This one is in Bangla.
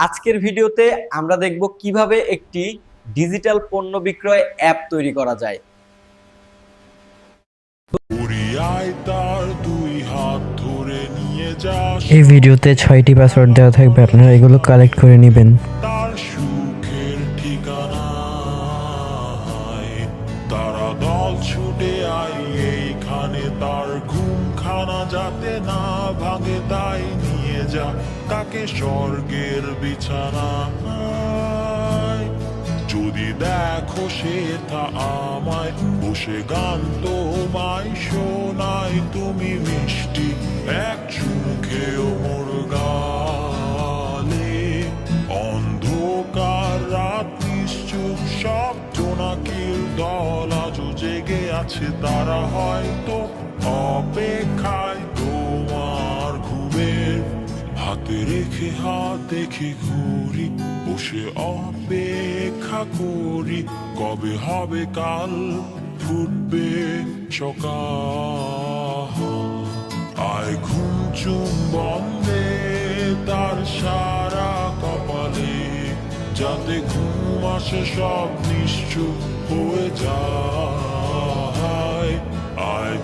আজকের ভিডিওতে আমরা দেখব কিভাবে একটি ডিজিটাল পণ্য বিক্রয় অ্যাপ তৈরি করা যায়। এই ভিডিওতে 6টি পাসওয়ার্ড দেওয়া থাকবে, আপনারা এগুলো কালেক্ট করে নেবেন। তার সুখের ঠিকানা তারা দল ছুটে আয় এইখানে, তার ঘুমখানা যাতে না ভাঙে তাই নিয়ে যা তাকে স্বর্গের বিছানা। যদি দেখো সে তা আমায় বসে গান তোমায় শোনায়, তুমি মিষ্টি এক চুমুখেও মোর গালে। অন্ধকার রাত নিশ্চুপ সব জোনাকির দল আজও জেগে আছে, তারা হয়তো অপেক্ষায় তোমার ঘুমের। হাতে রেখে হাত দেখে ঘুরি, বসে অপেক্ষা করি কবে হবে কাল, ফুটবে সকাল। আয় ঘুম চুম বন্ধে তার সারা কপালে, যাতে ঘুম আসে সব নিশ্চুপ হয়ে যায়। আয়